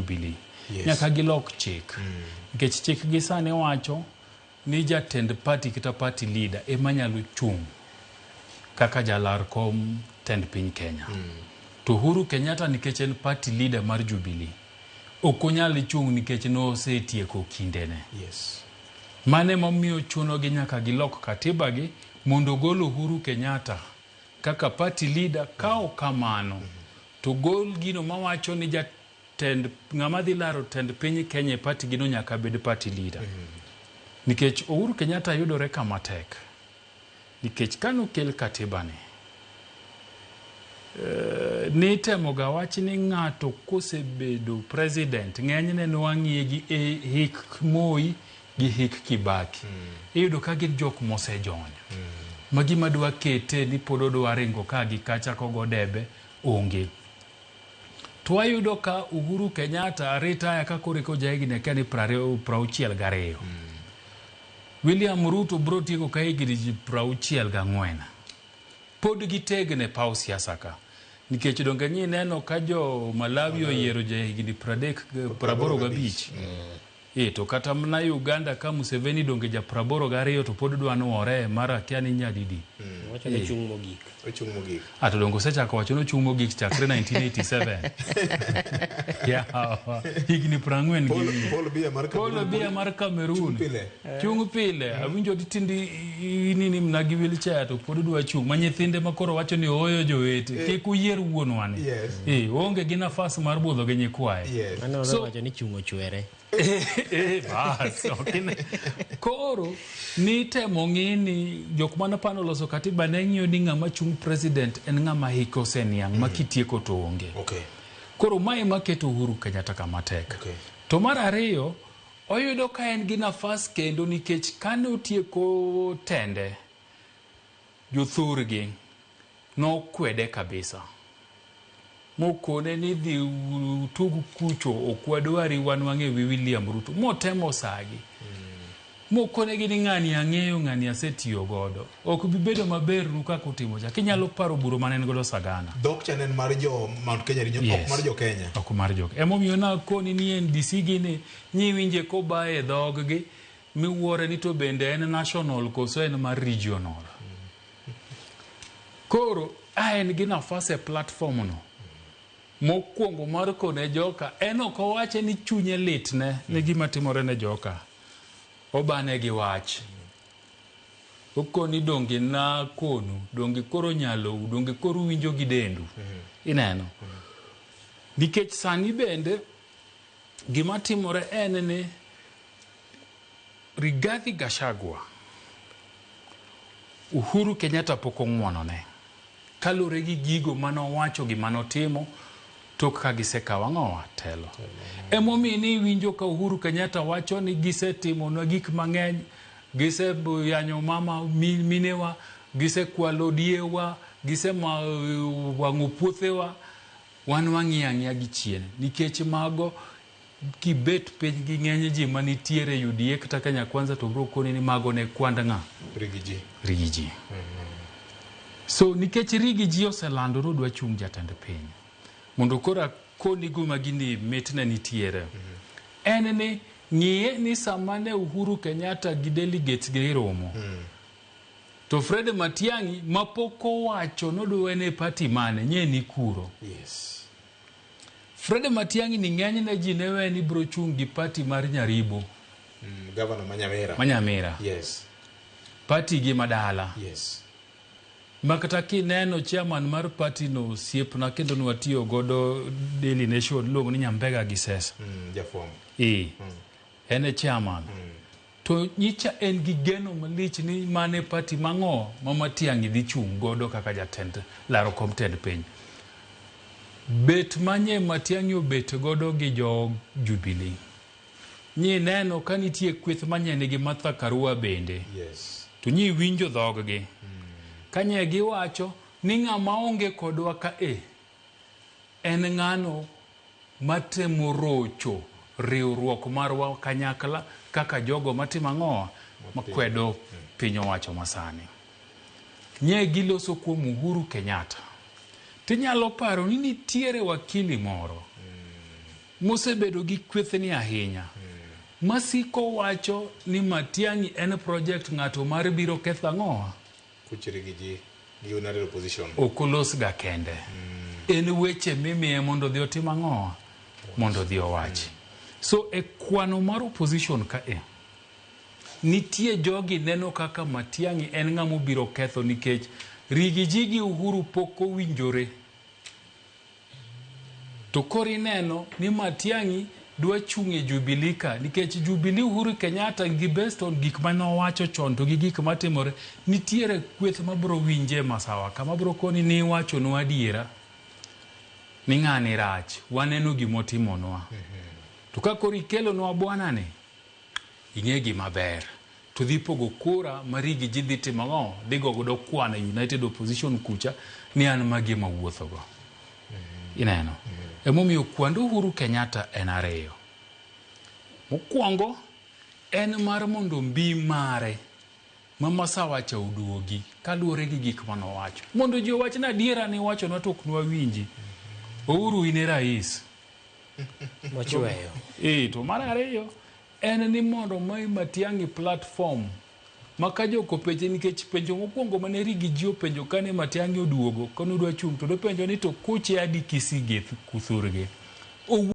Jubilee. Nyaka gilok chik. Nikech chik gi sani wacho ni jatend party kita party leader ema nyalo chung kaka jalar kom tend piny Kenya. To Uhuru Kenyatta nikech en party leader mar Jubilee okonyal chung nikech no osetieko kindene. Mane momiyo chuno gi nyaka gilok katiba gi mondo gol Uhuru Kenyatta kaka party leader kao kamano to gol gino mawacho ni jatend ng'ama dhi laro tend piny Kenya party gino nyaka bed party leader. Nikech Uhuru Kenyatta yudore kama tek. Nikech kano kel katiba ni temo ga wach ni ng'ato kosebedo president ng'enyne nwang'ie gi hik Moi gi hik Kibaki. Iyudo ka gin jok mosejonyo. Magi madwa kete ni pod odwa ringo ka gi kacha kogo debe onge. To ayudo ka Uhuru Kenyatta retire ka koreko jahigni ka ni 62. William Ruto bro tieko ka higni 64. Pod gitegne paw siasa ka. Nikech donge ni neno ka jo Malawi oyiero jahigni 85. To kata mna Uganda ka Museveni donge ja 82 to pod dwa nuore mara kiani nyadidi. Wacho ni chung mogik. Ochung mogik. To dongo sechako wacho no chung mogik chakre 1987. Higni 40 Paul Biya mar Cameroon. Chung pile. Awinjo tindi nini mnagi wheelchair to pod dwa chung. Ma nyithinde makoro wacho ni oyo jowete. Kik uyier wuon wani. Onge gi nafas mar budho gi nyikwaye. Mano wacho ni chung ochwere. Bas, koro ni temo ng'ini jok mana pano loso katiba ne ng'iyo ni ng'ama chung president en ng'ama hiko seniang makitieko to onge. Koro mae maketo Uhuru Kenyatta kama tek. To mar ariyo oyudo ka en gi nafas kendo nikech kane otieko tende jothurgi no kwede kabisa. Mokone ni dhi tugu kucho okwadwari wan wang'e wi William Ruto motemo sagi. Mokone gi ni ng'ani ang'eyo ng'ani asetiyo godo ok bibedo maber nuka kutimo cha kinyalo paro buro manen godo Sagana. Dok chanen mar jo Mount Kenya ok mar jo Kenya. Ok mar jo. Emomiyo na koni ni NDC gini nyiwinje ko bae dhog gi miwuore ni to bende en national koso en mar regional. Koro en gi nafas e platform no. Mokwongo mar kone joka en ok owache ni chunye litne ne gima timore ne joka obane gi wach okoni donge na konu donge koro nyalo donge koro winjo gi dendu ineno nikech sani bende gima timore en ni Rigathi Gachagua Uhuru Kenyatta pok ong'wonone kalure gi gigo manowacho gi manotimo tok ka gisekawa ng'owa telo. Emomiyo ni winjo ka Uhuru Kenyatta wacho ni gisetimo na gik mang'eny, giseyanyo mama minewa, gisekwalo diewa, wang'o puothewa, wan wang'iyo ang'iya gi chien. Nikech mago kibet piny gi ng'eny ji manitiere UDA kata Kenya Kwanza to bro koni ni mago ne kwanda ng'a? Rigiji. So nikech Rigiji oselandoro dwa chung jatend piny. Mondo kora koni guma gini metna nitiere. En ni ng'iye ni samane Uhuru Kenyatta gi delegates gi romo. To Fred Matiang'i mapoko wacho nodwene party mane nye ni kuro. Fred Matiang'i ni ng'enyne ji newe ni bro chung gi party mar Nyaribo. Governor Manyamira. Party gi Madala. Makata kineno chairman mar party no siepna kendo nwatiyo godo Daily Nation luongo ni Nyambega Gisesa. Jafom. Ene chairman. To nyicha en gi geno malich ni mane party mang'o Matiang'i dhi chung godo kaka jatend laro kom tend piny. Bet manye Matiang'i obet godo gi jo Jubilee. Nyi neno ka nitie kweth manyene gi Martha Karua bende. To nyi winjo dhog gi. Kanye giwacho ni ng'ama onge kodwa ka en ng'ano matemo rocho riwruok marwa kanyakla kaka jogo matimo ang'o makwedo piny owacho masani. Nye giloso kuom Uhuru Kenyatta. Tinyalo paro ni nitiere wakili moro mosebedo gi kwethni ahinya masiko wacho ni Matiang'i en project ng'ato mar biro ketho ang'owa kuchiri gi ji United Opposition okolos ga kende en weche mimiye mondo dhi otim ang'owa mondo dhi owachi so e kwano mar opposition ka nitie jogi neno kaka Matiang'i en ng'amo biro ketho nikech rigi ji gi Uhuru pok owinjore to kori neno ni Matiang'i dwa chung'e Jubilee ka nikech Jubilee Uhuru Kenyatta gi based on gik manowacho chon to gi gik matimore nitiere kweth mabro winje masawa kama bro koni ni wacho no adiera ni ng'ani rach waneno gimotimonwa to ka kori kelo no bwana ne ing'e gima ber to dhi pogo kura marigi ji dhi timo ng'o dhi godo kwana United Opposition kucha ni an magi mawuotho go ineno emomiyo kwand Uhuru Kenyatta en ariyo mokwongo en mar mondo mbi mare masawa cha uduogi kaluwore gi gik manowacho mondo ji owach na adiera ni wacho na tok nwa winji Uhuru ine rais mochweyo to mar ariyo en ni mondo mai Matiang'i platform maka joko penje nikech penjo mokwongo mane rigi ji openjo kane Matiang'i oduogo kono dwa chung to do penjo ni to kuche adi Kisigeth kuthurge